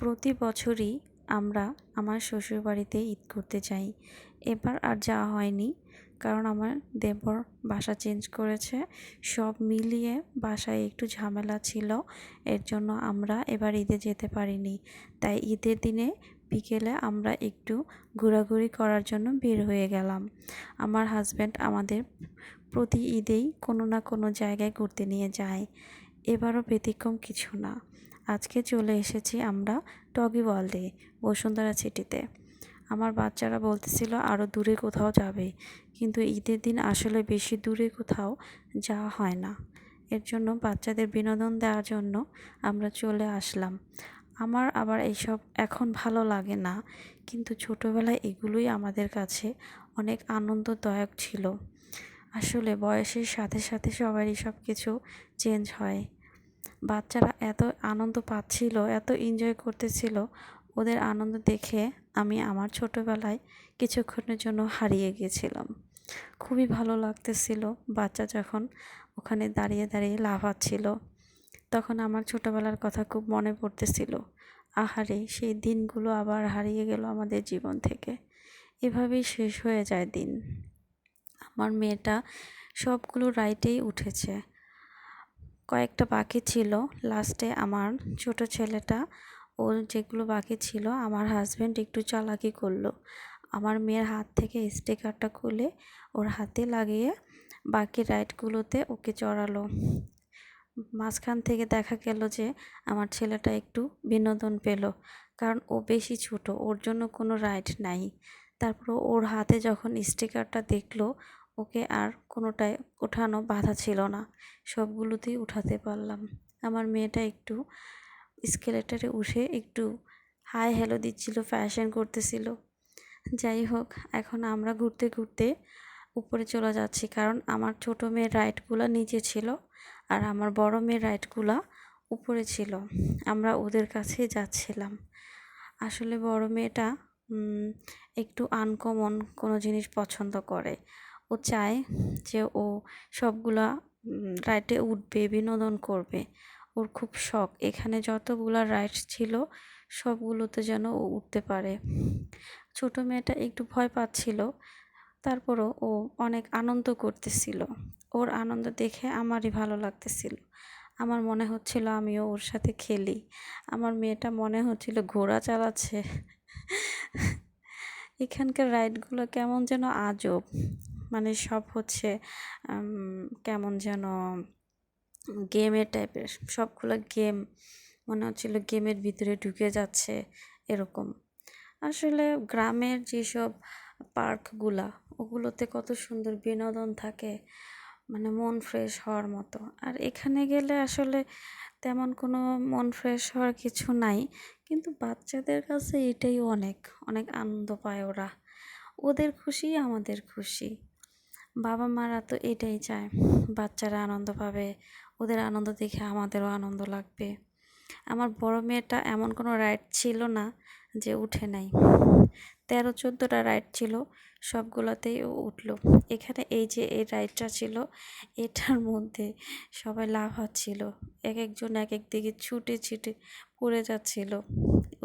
প্রতি বছরই আমরা আমার শ্বশুরবাড়িতে ঈদ করতে যাই। এবার আর যাওয়া হয়নি, কারণ আমার দেবর বাসা চেঞ্জ করেছে। সব মিলিয়ে বাসায় একটু ঝামেলা ছিল, এর জন্য আমরা এবার ঈদে যেতে পারিনি। তাই ঈদের দিনে বিকেলে আমরা একটু ঘোরাঘুরি করার জন্য বের হয়ে গেলাম। আমার হাজব্যান্ড আমাদের প্রতি ঈদেই কোনো না কোনো জায়গায় ঘুরতে নিয়ে যায়, এবারও ব্যতিক্রম কিছু না। আজকে চলে এসেছি আমরা টগি ওয়ার্ল্ডে, বসুন্ধরা সিটিতে। আমার বাচ্চারা বলতেছিল আরও দূরে কোথাও যাবে, কিন্তু ঈদের দিন আসলে বেশি দূরে কোথাও যাওয়া হয় না। এর জন্য বাচ্চাদের বিনোদন দেওয়ার জন্য আমরা চলে আসলাম। আমার আবার এইসব এখন ভালো লাগে না, কিন্তু ছোটোবেলায় এগুলোই আমাদের কাছে অনেক আনন্দদায়ক ছিল। আসলে বয়সের সাথে সাথে সবারই সব কিছু চেঞ্জ হয়। বাচ্চারা এত আনন্দ পাচ্ছিল, এত এনজয় করতেছিল, ওদের আনন্দ দেখে আমি আমার ছোটোবেলায় কিছুক্ষণের জন্য হারিয়ে গিয়েছিলাম। খুবই ভালো লাগতেছিল বাচ্চা যখন ওখানে দাঁড়িয়ে দাঁড়িয়ে লাফাচ্ছিল, তখন আমার ছোটোবেলার কথা খুব মনে পড়তেছিল। আহারে, সেই দিনগুলো আবার হারিয়ে গেল আমাদের জীবন থেকে। এভাবেই শেষ হয়ে যায় দিন। আমার মেয়েটা সবগুলো রাইডেই উঠেছে, কয়েকটা বাকি ছিল। লাস্টে আমার ছোট ছেলেটা, ওর যেগুলো বাকি ছিল আমার হাজব্যান্ড একটু চালাকি করলো, আমার মেয়ের হাত থেকে স্টিকারটা খুলে ওর হাতে লাগিয়ে বাকি রাইডগুলোতে ওকে চড়ালো। মাঝখান থেকে দেখা গেল যে আমার ছেলেটা একটু বিনোদন পেল, কারণ ও বেশি ছোট, ওর জন্য কোনো রাইড নাই। তারপর ওর হাতে যখন স্টিকারটা দেখলো, ওকে আর কোনোটায় ওঠানো বাধা ছিল না, সবগুলোতেই উঠাতে পারলাম। আমার মেয়েটা একটু স্কেলেটারে উঠে একটু হাই হ্যালো দিচ্ছিল, ফ্যাশন করতেছিল। যাই হোক, এখন আমরা ঘুরতে ঘুরতে উপরে চলে যাচ্ছি, কারণ আমার ছোট মেয়ের রাইডগুলো নিচে ছিল আর আমার বড় মেয়ের রাইডগুলো উপরে ছিল। আমরা ওদের কাছেই যাচ্ছিলাম। আসলে বড় মেয়েটা একটু আনকমন কোনো জিনিস পছন্দ করে। ও চায় যে ও সবগুলা রাইডে উঠবে, বিনোদন করবে। ওর খুব শখ, এখানে যতগুলা রাইডস ছিল সবগুলোতে যেন ও উঠতে পারে। ছোট মেয়েটা একটু ভয় পাচ্ছিল, তারপরও ও অনেক আনন্দ করতেছিল। ওর আনন্দ দেখে আমারই ভালো লাগতেছিল। আমার মনে হচ্ছিল আমিও ওর সাথে খেলি। আমার মেয়েটা মনে হচ্ছিল ঘোড়া চালাচ্ছে। এখানকার রাইডগুলো কেমন যেন আজব, মানে সব হচ্ছে কেমন যেন গেমের টাইপের, সবগুলো গেম মনে হচ্ছিল গেমের ভিতরে ঢুকে যাচ্ছে এরকম। আসলে গ্রামের যেসব পার্কগুলা, ওগুলোতে কত সুন্দর বিনোদন থাকে, মানে মন ফ্রেশ হওয়ার মতো। আর এখানে গেলে আসলে তেমন কোনো মন ফ্রেশ হওয়ার কিছু নাই, কিন্তু বাচ্চাদের কাছে এটাই অনেক অনেক আনন্দ পায় ওরা। ওদের খুশি আমাদের খুশি। বাবা মারা তো এটাই চায়, বাচ্চারা আনন্দ পাবে, ওদের আনন্দ দেখে আমাদেরও আনন্দ লাগবে। আমার বড় মেয়েটা এমন কোনো রাইড ছিল না যে উঠে নাই। 13-14টা রাইড ছিল, সবগুলোতেই ও উঠলো। এখানে এই যে এই রাইডটা ছিল, এটার মধ্যে সবাই লাফাচ্ছিল, এক একজন এক এক দিকে ছুটে ছুটে পড়ে যাচ্ছিল।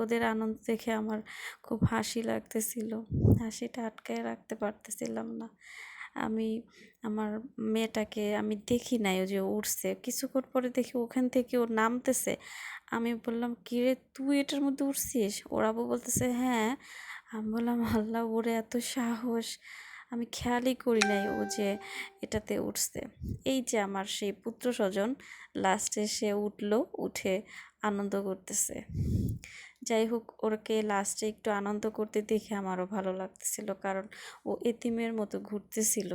ওদের আনন্দ দেখে আমার খুব হাসি লাগতেছিল, হাসিটা আটকায় রাখতে পারতেছিলাম না। আমি আমার মেয়েটাকে আমি দেখি নাই ও যে উঠছে, কিছুক্ষণ পরে দেখি ওখান থেকে ও নামতেছে। আমি বললাম, কিরে তুই এটার মধ্যে উঠছিস? ওর আব্বু বলতেছে হ্যাঁ। আমি বললাম, আল্লাহ, ওরে এত সাহস! আমি খেয়ালই করি নাই ও যে এটাতে উঠছে। এই যে আমার সেই পুত্র স্বজন, লাস্টে সে উঠলো, উঠে আনন্দ করতেছে। যাই হোক, ওরকে লাস্টে একটু আনন্দ করতে দেখে আমারও ভালো লাগতেছিল, কারণ ও এতিমের মতো ঘুরতেছিল।